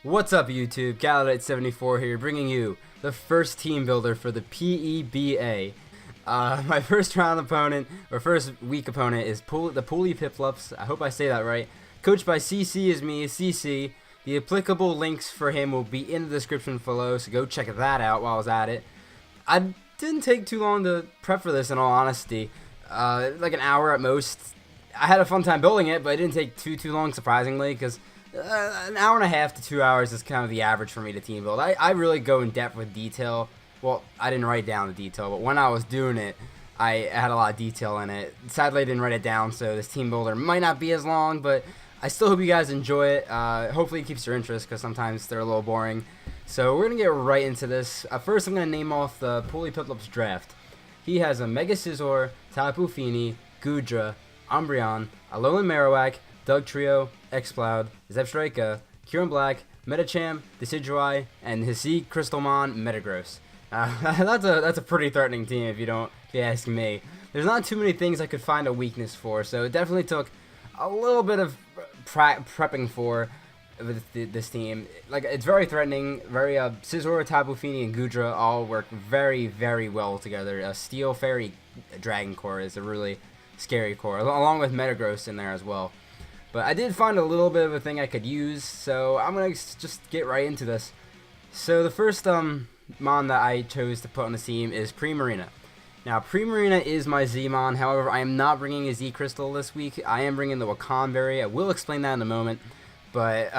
What's up YouTube, Castaneda74 here, bringing you the first team builder for the PEBA. My first round opponent, or first week opponent, is the Poole Piplups. I hope I say that right. Coached by CC is me, CC. The applicable links for him will be in the description below, so go check that out while I was at it. I didn't take too long to prep for this, in all honesty. Like an hour at most. I had a fun time building it, but it didn't take too long, surprisingly, because an hour and a half to 2 hours is kind of the average for me to team build. I really go in depth with detail. Well, I didn't write down the detail, but when I was doing it, I had a lot of detail in it. Sadly, I didn't write it down, so this team builder might not be as long, but I still hope you guys enjoy it. Hopefully it keeps your interest, because sometimes they're a little boring. So we're going to get right into this. First, I'm going to name off the Poole Piplups draft. He has a Mega Scizor, Tapu Fini, Goodra, Umbreon, Alolan Marowak, Doug Trio, Exploud, Zebstrika, Kyurem Black, Medicham, Decidueye, and Hisi Crystalmon Metagross. That's a pretty threatening team if you ask me. There's not too many things I could find a weakness for, so it definitely took a little bit of prepping for this team. Like, it's very threatening. Very Scizor, Tapu Fini, and Goodra all work very well together. Steel Fairy Dragon Core is a really scary core, along with Metagross in there as well. But I did find a little bit of a thing I could use, so I'm going to just get right into this. So the first Mon that I chose to put on the team is Primarina. Now, Primarina is my Z-Mon, however, I am not bringing a Z-Crystal this week. I am bringing the Wakanberry. I will explain that in a moment. But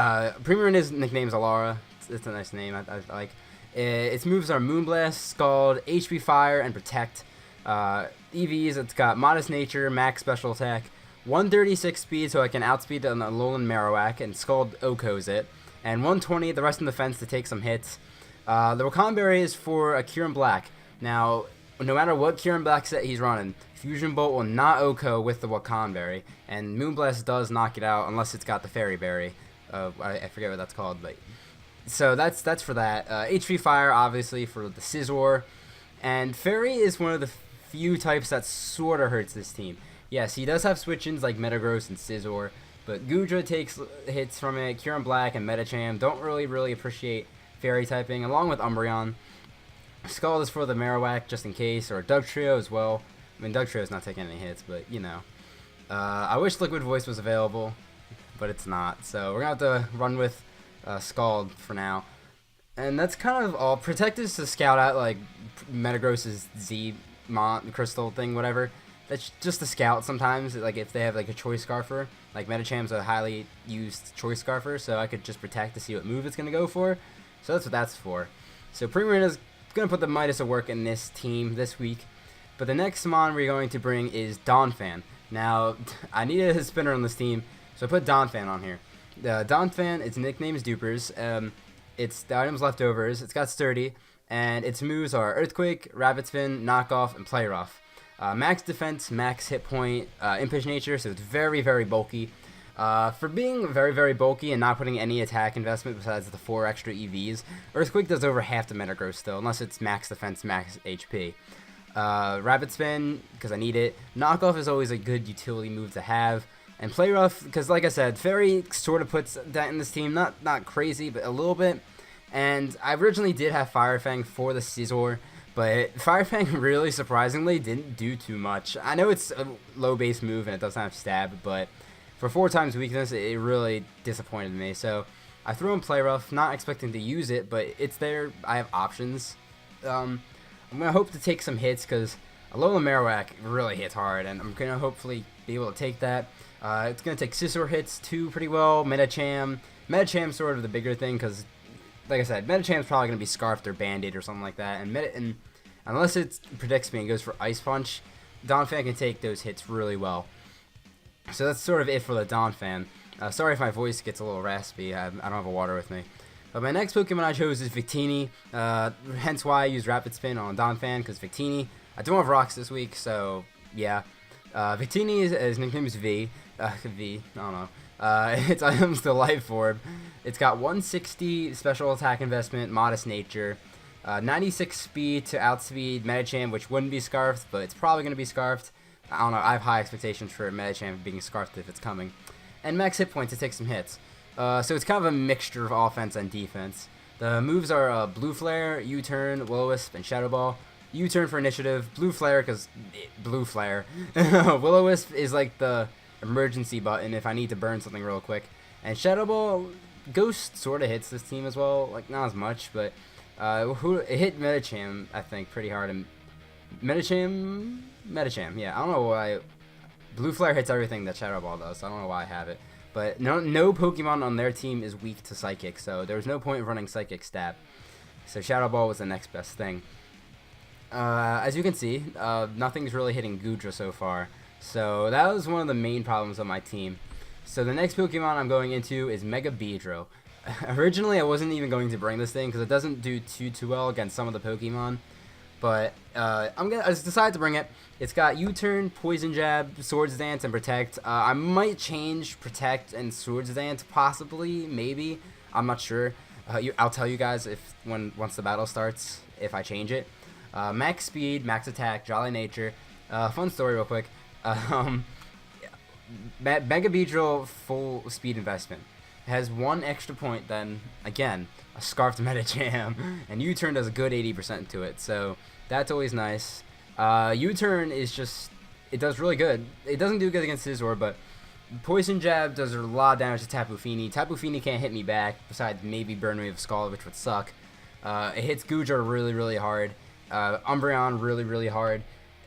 Primarina's nickname is Alara. It's a nice name, I like. Its moves are Moonblast, Scald, HP Fire, and Protect. EVs, it's got Modest Nature, Max Special Attack, 136 speed, so I can outspeed the Alolan Marowak, and Scald Oko's it, and 120 the rest in defense to take some hits. The Wakanberry is for a Kyurem Black. Now, no matter what Kyurem Black set he's running, Fusion Bolt will not Oko with the Wakanberry, and Moonblast does knock it out unless it's got the Fairy Berry. I forget what that's called, but so that's for that. HP Fire, obviously, for the Scizor, and Fairy is one of the few types that sort of hurts this team. Yes, he does have switch-ins like Metagross and Scizor, but Goodra takes hits from it. Kyurem Black and Medicham don't really appreciate Fairy typing, along with Umbreon. Scald is for the Marowak, just in case, or Doug Trio as well. I mean, Doug Trio's not taking any hits, but, you know. I wish Liquid Voice was available, but it's not. So we're going to have to run with Scald for now. And that's kind of all. Protect is to scout out, like, Metagross's Crystal thing, whatever. That's just a scout sometimes, like if they have like a Choice Scarfer. Like Medicham's a highly used Choice Scarfer, so I could just protect to see what move it's going to go for. So that's what that's for. So Primarina's going to put the Midas of work in this team this week. But the next Mon we're going to bring is Donphan. Now, I needed a spinner on this team, so I put Donphan on here. Donphan, its nickname is Dupers. It's the items leftovers. It's got Sturdy, and its moves are Earthquake, Rapid Spin, Knockoff, and Play Rough. Max defense, max hit point, Impish Nature, so it's very bulky. For being very bulky and not putting any attack investment besides the 4 extra EVs, Earthquake does over half the Metagross still, unless it's max defense, max HP. Rapid Spin, because I need it. Knockoff is always a good utility move to have. And Play Rough, because like I said, Fairy sort of puts that in this team, not crazy, but a little bit. And I originally did have Fire Fang for the Scizor, but Fire Fang really surprisingly didn't do too much. I know it's a low base move and it doesn't have stab, but for 4 times weakness, it really disappointed me. So I threw in Play Rough, not expecting to use it, but it's there. I have options. I'm going to hope to take some hits because Alolan Marowak really hits hard, and I'm going to hopefully be able to take that. It's going to take Scizor hits too pretty well. Medicham's sort of the bigger thing because, like I said, Medicham's probably going to be Scarfed or Band-Aid or something like that. And unless it predicts me and goes for Ice Punch, Donphan can take those hits really well. So that's sort of it for the Donphan. Sorry if my voice gets a little raspy. I don't have a water with me. But my next Pokemon I chose is Victini. Hence why I used Rapid Spin on Donphan, because Victini, I don't have rocks this week, so yeah. Victini, his nickname is V. I don't know. Its items the Life Orb. It's got 160 special attack investment, Modest Nature, 96 speed to outspeed Medicham, which wouldn't be Scarfed, but it's probably going to be Scarfed. I don't know, I have high expectations for Medicham being Scarfed if it's coming. And max hit points to take some hits. So it's kind of a mixture of offense and defense. The moves are Blue Flare, U-Turn, Will-O-Wisp, and Shadow Ball. U-Turn for initiative, Blue Flare because Blue Flare. Will-O-Wisp is like the emergency button if I need to burn something real quick. And Shadow Ball, Ghost sort of hits this team as well, like not as much, but it hit Medicham, I think, pretty hard. And Medicham, yeah, I don't know why. Blue Flare hits everything that Shadow Ball does, so I don't know why I have it. But no Pokemon on their team is weak to Psychic, so there was no point of running Psychic stab. So Shadow Ball was the next best thing. As you can see, nothing's really hitting Goodra so far. So that was one of the main problems on my team. So the next Pokemon I'm going into is Mega Beedrill. Originally, I wasn't even going to bring this thing because it doesn't do too well against some of the Pokemon. But I just decided to bring it. It's got U-Turn, Poison Jab, Swords Dance, and Protect. I might change Protect and Swords Dance, possibly, maybe. I'm not sure. I'll tell you guys once the battle starts if I change it. Max Speed, Max Attack, Jolly Nature. Fun story, real quick. Mega Beedrill full speed investment has one extra point than, again, a Scarfed Medicham, and U-Turn does a good 80% to it, so that's always nice. U-Turn is just, it does really good. It doesn't do good against Scizor, but Poison Jab does a lot of damage to Tapu Fini. Tapu Fini can't hit me back, besides maybe Burn Wave Scald, which would suck. It hits Goodra really hard. Umbreon really hard.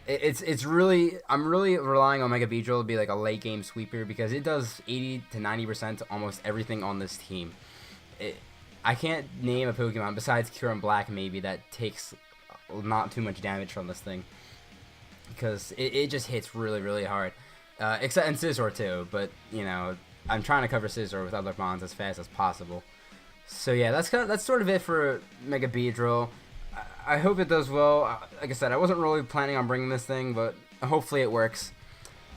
I'm really relying on Mega Beedrill to be like a late game sweeper because it does 80 to 90% to almost everything on this team. I can't name a Pokemon besides Kyurem Black maybe that takes not too much damage from this thing because it just hits really hard. Except in Scizor too, but you know I'm trying to cover Scizor with other bonds as fast as possible. So yeah, that's sort of it for Mega Beedrill. I hope it does well. Like I said, I wasn't really planning on bringing this thing, but hopefully it works.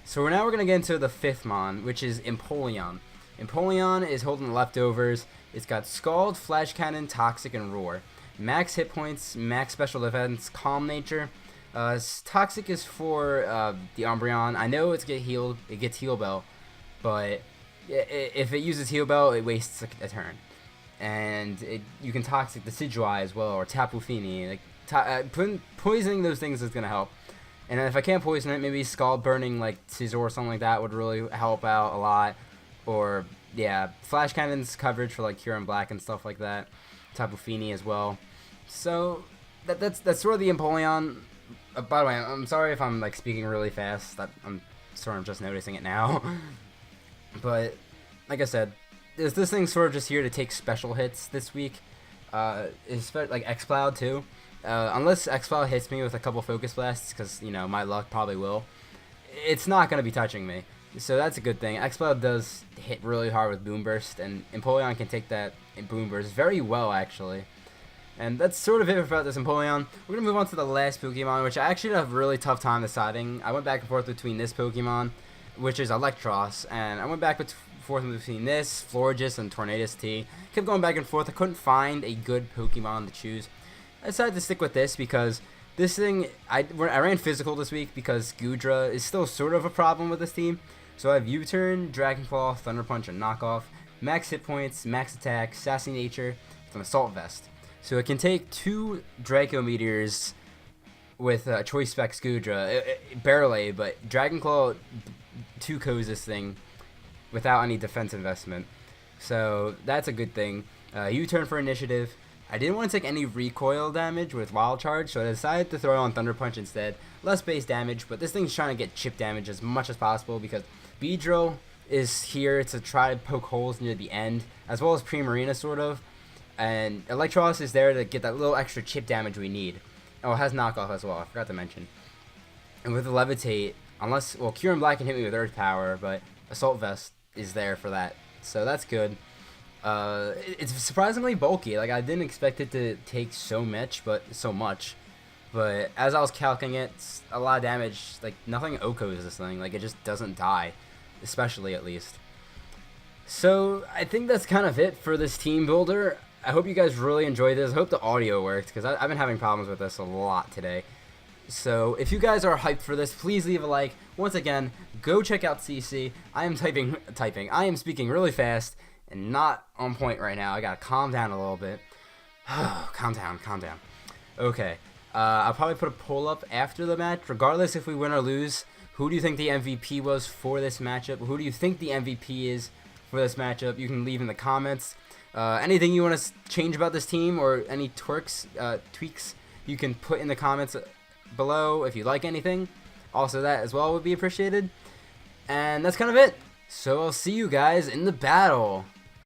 So we're going to get into the fifth Mon, which is Empoleon. Empoleon is holding the leftovers. It's got Scald, Flash Cannon, Toxic, and Roar. Max hit points, max special defense, Calm Nature. Toxic is for the Umbreon. I know it gets Heal Bell, but if it uses Heal Bell, it wastes a turn. And you can Toxic the Decidueye as well, or Tapu Fini. Like poisoning those things is gonna help. And if I can't poison it, maybe Scald Burning like Scizor or something like that would really help out a lot. Or yeah, Flash Cannon's coverage for like Kyurem Black and stuff like that. Tapu Fini as well. So that's sort of the Empoleon. By the way, I'm sorry if I'm like speaking really fast. I'm sort of just noticing it now. But like I said, this thing's sort of just here to take special hits this week. It's like X-Cloud too. Unless X-Cloud hits me with a couple Focus Blasts, because you know my luck probably will. It's not gonna be touching me, so that's a good thing. X-Cloud does hit really hard with Boom Burst, and Empoleon can take that in Boom Burst very well actually. And that's sort of it about this Empoleon. We're gonna move on to the last Pokemon, which I actually had a really tough time deciding. I went back and forth between this Pokemon, which is Electros, and I went back forth between this, Florges, and Tornadus T. Kept going back and forth. I couldn't find a good Pokemon to choose. I decided to stick with this because this thing, I ran physical this week because Goodra is still sort of a problem with this team. So I have U-Turn, Dragon Claw, Thunder Punch, and Knockoff, max hit points, max attack, Sassy Nature, with an Assault Vest. So it can take 2 Draco Meteors with Choice Specs Goodra, barely, but Dragon Claw 2-Kos this thing without any defense investment. So that's a good thing. U-Turn for initiative. I didn't want to take any recoil damage with Wild Charge, so I decided to throw on Thunder Punch instead. Less base damage, but this thing's trying to get chip damage as much as possible because Beedrill is here to try to poke holes near the end, as well as Primarina sort of. And Electros is there to get that little extra chip damage we need. Oh, it has Knockoff as well, I forgot to mention. And with the Levitate, Kyurem Black can hit me with Earth Power, but Assault Vest is there for that, so that's good. It's surprisingly bulky. Like I didn't expect it to take so much, but as I was calcing it, it's a lot of damage. Like nothing OHKOs this thing. Like it just doesn't die, especially at least. So I think that's kind of it for this team builder. I hope you guys really enjoyed this. I hope the audio worked because I've been having problems with this a lot today. So if you guys are hyped for this, please leave a like. Once again, go check out CC. I am speaking really fast. and not on point right now. I gotta calm down a little bit. Calm down, calm down. Okay, I'll probably put a poll up after the match, regardless if we win or lose. Who do you think the MVP was for this matchup? Who do you think the MVP is for this matchup? You can leave in the comments. Anything you want to change about this team or any tweaks, you can put in the comments below if you like anything. Also, that as well would be appreciated. And that's kind of it. So I'll see you guys in the battle.